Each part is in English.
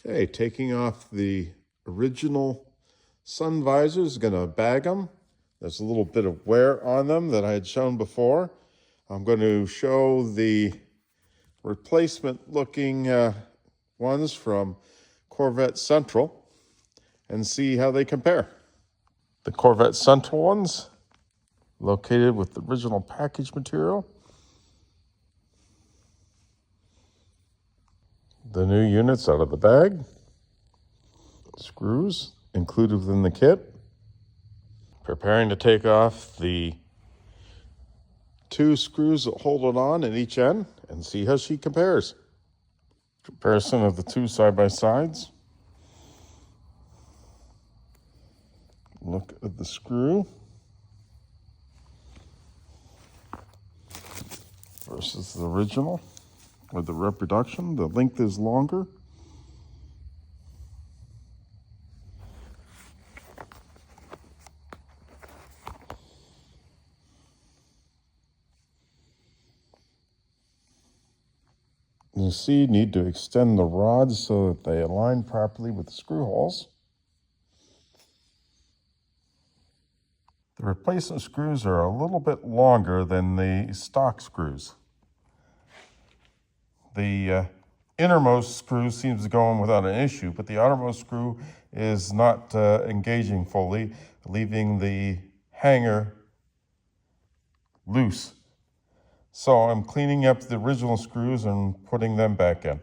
Okay, taking off the original sun visors, gonna bag them. There's a little bit of wear on them that I had shown before. I'm going to show the replacement looking ones from Corvette Central and see how they compare. The Corvette Central ones, located with the original package material. The new units out of the bag. Screws included within the kit. Preparing to take off the 2 screws that hold it on at each end and see how she compares. Comparison of the 2 side-by-sides. Look at the screw versus the original with the reproduction. The length is longer. You see, you need to extend the rods so that they align properly with the screw holes. The replacement screws are a little bit longer than the stock screws. The innermost screw seems to go in without an issue, but the outermost screw is not engaging fully, leaving the hanger loose. So I'm cleaning up the original screws and putting them back in.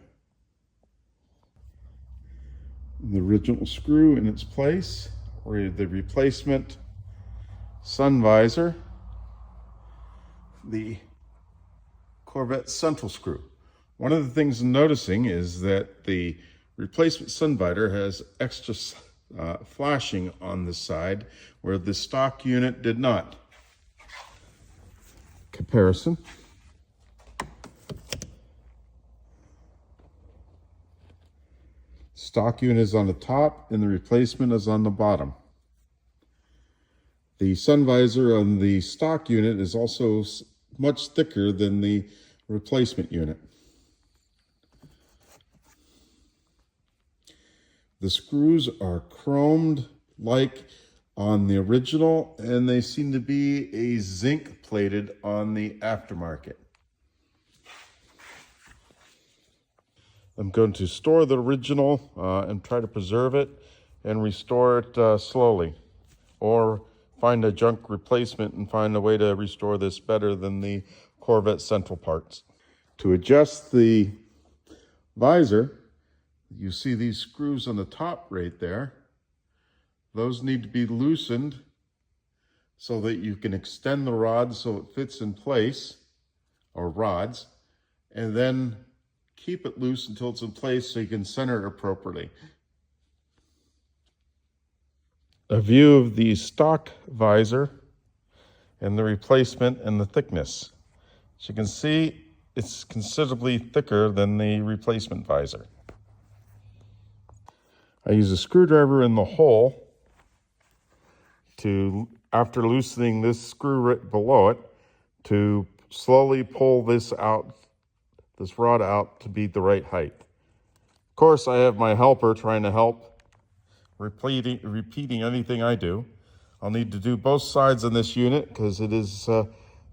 The original screw in its place, or the replacement sun visor, the Corvette Central screw. One of the things I'm noticing is that the replacement sun visor has extra flashing on the side where the stock unit did not. Comparison. Stock unit is on the top and the replacement is on the bottom. The sun visor on the stock unit is also much thicker than the replacement unit. The screws are chromed like on the original, and they seem to be a zinc plated on the aftermarket. I'm going to store the original and try to preserve it and restore it slowly, or find a junk replacement and find a way to restore this better than the Corvette Central parts. To adjust the visor, you see these screws on the top right there. Those need to be loosened so that you can extend the rod so it fits in place, or rods, and then keep it loose until it's in place so you can center it appropriately. A view of the stock visor and the replacement and the thickness. As you can see, it's considerably thicker than the replacement visor. I use a screwdriver in the hole to, after loosening this screw right below it, to slowly pull this out, this rod out to be the right height. Of course, I have my helper trying to help, repeating anything I do. I'll need to do both sides on this unit because it is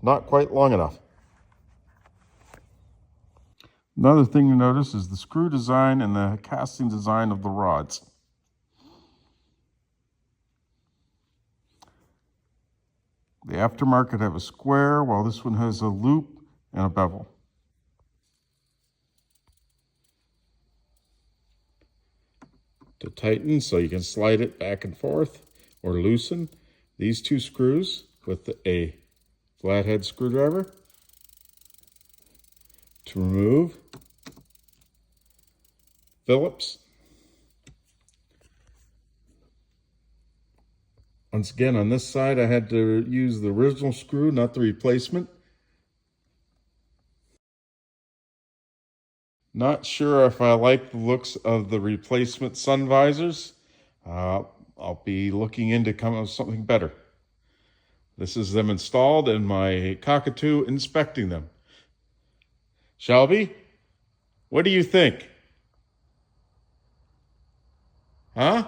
not quite long enough. Another thing to notice is the screw design and the casting design of the rods. The aftermarket have a square, while this one has a loop and a bevel. To tighten, so you can slide it back and forth or loosen these 2 screws with a flathead screwdriver. To remove, Phillips. Once again, on this side, I had to use the original screw, not the replacement. Not sure if I like the looks of the replacement sun visors. I'll be looking into coming up with something better. This is them installed and my cockatoo inspecting them. Shelby, what do you think? Huh?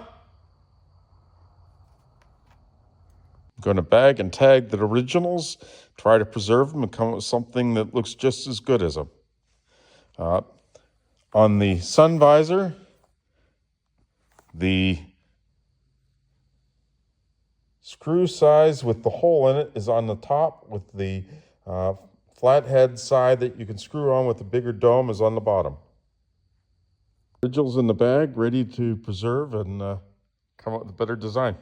I'm going to bag and tag the originals, try to preserve them, and come up with something that looks just as good as them. On the sun visor, the screw size with the hole in it is on the top, with the flathead side that you can screw on with the bigger dome is on the bottom. Originals in the bag, ready to preserve and come up with a better design.